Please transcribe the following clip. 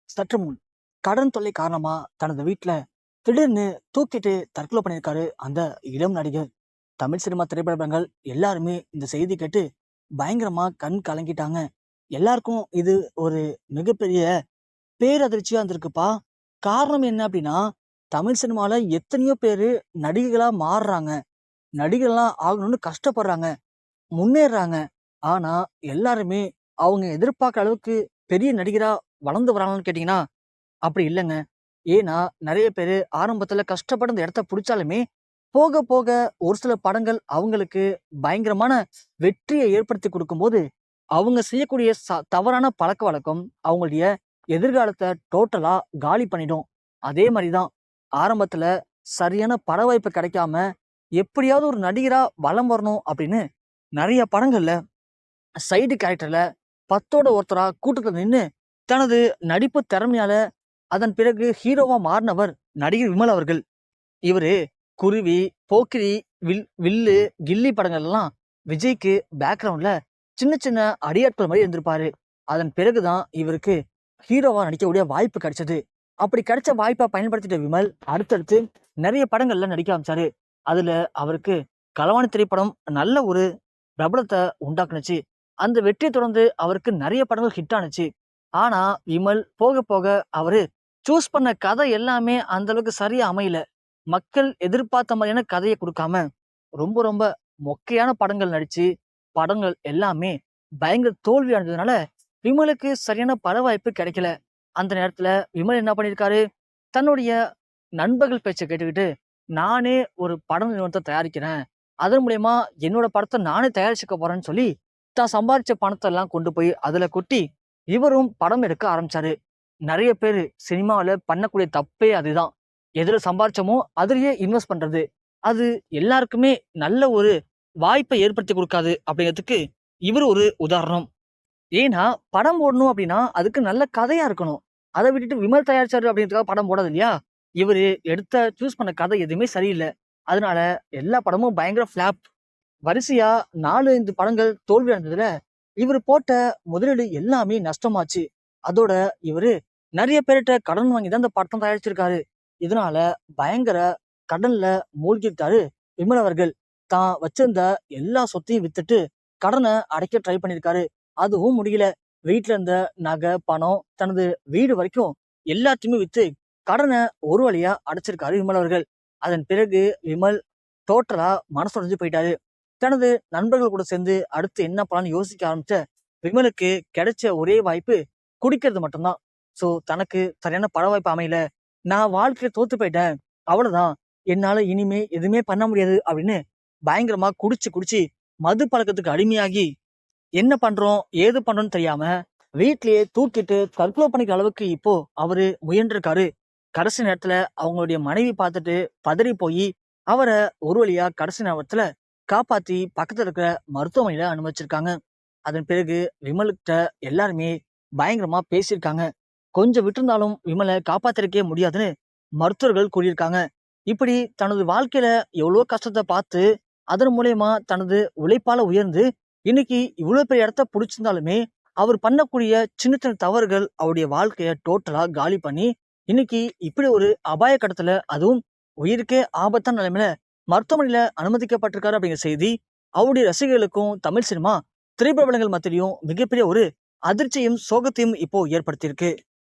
சற்று முன் கடன் தொல்லை காரணமா தனது வீட்டுல திடீர்னு தூக்கிட்டு தற்கொலை பண்ணியிருக்காரு அந்த இளம் நடிகர். தமிழ் சினிமா திரைப்படங்கள் எல்லாருமே இந்த செய்தி கேட்டு பயங்கரமா கண் கலங்கிட்டாங்க. எல்லாருக்கும் இது ஒரு மிகப்பெரிய பேரதிர்ச்சியா இருந்திருக்குப்பா. காரணம் என்ன அப்படின்னா, தமிழ் சினிமால எத்தனையோ பேரு நடிகைகளா மாறுறாங்க, நடிகர்களா ஆகணும்னு கஷ்டப்படுறாங்க, முன்னேறாங்க. ஆனா எல்லாருமே அவங்க எதிர்பார்க்குற அளவுக்கு பெரிய நடிகரா வளர்ந்து வராங்கன்னு கேட்டீங்கன்னா அப்படி இல்லைங்க. ஏன்னா நிறைய பேரு ஆரம்பத்துல கஷ்டப்பட்டு அந்த இடத்த பிடிச்சாலுமே போக போக ஒரு சில படங்கள் அவங்களுக்கு பயங்கரமான வெற்றியை ஏற்படுத்தி கொடுக்கும்போது அவங்க செய்யக்கூடிய தவறான பழக்க வழக்கம் அவங்களுடைய எதிர்காலத்தை டோட்டலா காலி பண்ணிடும். அதே மாதிரிதான் ஆரம்பத்துல சரியான பட வாய்ப்பு கிடைக்காம எப்படியாவது ஒரு நடிகரா வலம் வரணும் அப்படின்னு நிறைய படங்கள்ல சைடு கேரக்டர்ல பத்தோட ஒருத்தரா கூட்டத்துல நின்று தனது நடிப்பு திறமையால அதன் பிறகு ஹீரோவா மாறினவர் நடிகர் விமல் அவர்கள். இவரு குருவி, போக்கிரி, வில்லு, கில்லி படங்கள் எல்லாம் விஜய்க்கு பேக்ரவுண்ட்ல சின்ன சின்ன அடியாட்கள் மாதிரி இருந்திருப்பாரு. அதன் பிறகுதான் இவருக்கு ஹீரோவா நடிக்கக்கூடிய வாய்ப்பு கிடைச்சது. அப்படி கிடைச்ச வாய்ப்பை பயன்படுத்திட்ட விமல் அடுத்தடுத்து நிறைய படங்கள்ல நடிக்க ஆரம்பிச்சாரு. அதுல அவருக்கு களவாணி திரைப்படம் நல்ல ஒரு பிரபலத்தை உண்டாக்குனுச்சு. அந்த வெற்றியை தொடர்ந்து அவருக்கு நிறைய படங்கள் ஹிட் ஆனுச்சு. ஆனா விமல் போக போக அவரு சூஸ் பண்ண கதை எல்லாமே அந்த அளவுக்கு சரியா அமையல. மக்கள் எதிர்பார்த்த மாதிரியான கதையை கொடுக்காம ரொம்ப ரொம்ப மொக்கையான படங்கள் நடிச்சு படங்கள் எல்லாமே பயங்கர தோல்வி அடைஞ்சதுனால விமலுக்கு சரியான பட வாய்ப்பு கிடைக்கல. அந்த நேரத்துல விமல் என்ன பண்ணியிருக்காரு, தன்னுடைய நண்பர்கள் பேச்சை கேட்டுக்கிட்டு நானே ஒரு படம் நிறுவனத்தை தயாரிக்கிறேன், அதன் மூலியமா என்னோட படத்தை நானே தயாரிச்சுக்க போறேன்னு சொல்லி தான் சம்பாதிச்ச பணத்தை எல்லாம் கொண்டு போய் அதுல கொட்டி இவரும் படம் எடுக்க ஆரம்பிச்சாரு. நிறைய பேர் சினிமாவில் பண்ணக்கூடிய தப்பே அதுதான். எதுல சம்பாரிச்சோமோ அதுலயே இன்வெஸ்ட் பண்றது. அது எல்லாருக்குமே நல்ல ஒரு வாய்ப்பை ஏற்படுத்தி கொடுக்காது அப்படிங்கிறதுக்கு இவர் ஒரு உதாரணம். ஏன்னா படம் போடணும் அப்படின்னா அதுக்கு நல்ல கதையா இருக்கணும். அதை விட்டுட்டு விமல் தயாரிச்சாரு அப்படின்றதுக்காக படம் போடாது இல்லையா. இவரு எடுத்த சூஸ் பண்ண கதை எதுவுமே சரியில்லை. அதனால எல்லா படமும் பயங்கர ஃபிளாப். வரிசையா 4-5 படங்கள் தோல்வி அடைந்ததுல இவர் போட்ட முதலீடு எல்லாமே நஷ்டமாச்சு. அதோட இவரு நிறைய பேர்கிட்ட கடன் வாங்கி தான் இந்த படம் தயாரிச்சிருக்காரு. இதனால பயங்கர கடன்ல மூழ்கிட்டாரு விமல் அவர்கள். தான் வச்சிருந்த எல்லா சொத்தையும் வித்துட்டு கடனை அடைக்க ட்ரை பண்ணியிருக்காரு. அதுவும் முடியல. வீட்டுல இருந்த நகை, பணம், தனது வீடு வரைக்கும் எல்லாத்தையுமே வித்து கடனை ஒரு வழியா அடைச்சிருக்காரு விமல் அவர்கள். அதன் பிறகு விமல் டோட்டலா மனசுடைஞ்சு போயிட்டாரு. தனது நண்பர்கள் கூட சேர்ந்து அடுத்து என்ன பண்ணலாம்னு யோசிக்க ஆரம்பிச்ச விமலுக்கு கிடைச்ச ஒரே வாய்ப்பு குடிக்கிறது மட்டும்தான். சோ தனக்கு சரியான பட வாய்ப்பு அமையல, நான் வாழ்க்கையில தோத்து போயிட்டேன், அவ்வளவுதான், என்னால இனிமே எதுவுமே பண்ண முடியாது அப்படின்னு பயங்கரமா குடிச்சு குடிச்சு மது பழக்கத்துக்கு அடிமையாகி என்ன பண்றோம் ஏது பண்றோம்னு தெரியாம வீட்லயே தூக்கிட்டு தற்கொலை பண்ணிக்கிற அளவுக்கு இப்போ அவரு முயன்றிருக்காரு. கடைசி நேரத்துல அவங்களுடைய மனைவி பார்த்துட்டு பதறி போய் அவரை ஒரு வழியா கடைசி நேரத்துல காப்பாத்தி பக்கத்துல இருக்கிற மருத்துவமனையில அனுமதிச்சிருக்காங்க. அதன் பிறகு விமல்கிட்ட எல்லாருமே பயங்கரமா பேசியிருக்காங்க. கொஞ்சம் விட்டிருந்தாலும் விமலை காப்பாத்திருக்கே முடியாதுன்னு மருத்துவர்கள் கூறியிருக்காங்க. இப்படி தனது வாழ்க்கையில எவ்வளோ கஷ்டத்தை பார்த்து அதன் மூலயமா தனது உழைப்பால உயர்ந்து இன்னைக்கு இவ்வளவு பெரிய இடத்த பிடிச்சிருந்தாலுமே அவர் பண்ணக்கூடிய சின்ன சின்ன தவறுகள் அவருடைய வாழ்க்கைய டோட்டலா காலி பண்ணி இன்னைக்கு இப்படி ஒரு அபாய கட்டத்துல, அதுவும் உயிருக்கே ஆபத்தான நிலைமையில மருத்துவமனையில அனுமதிக்கப்பட்டிருக்காரு அப்படிங்கிற செய்தி அவருடைய ரசிகர்களுக்கும் தமிழ் சினிமா திரைப்படங்கள் மத்தியிலையும் மிகப்பெரிய ஒரு அதிர்ச்சியும் சோகத்தையும் இப்போ ஏற்படுத்தியிருக்கு.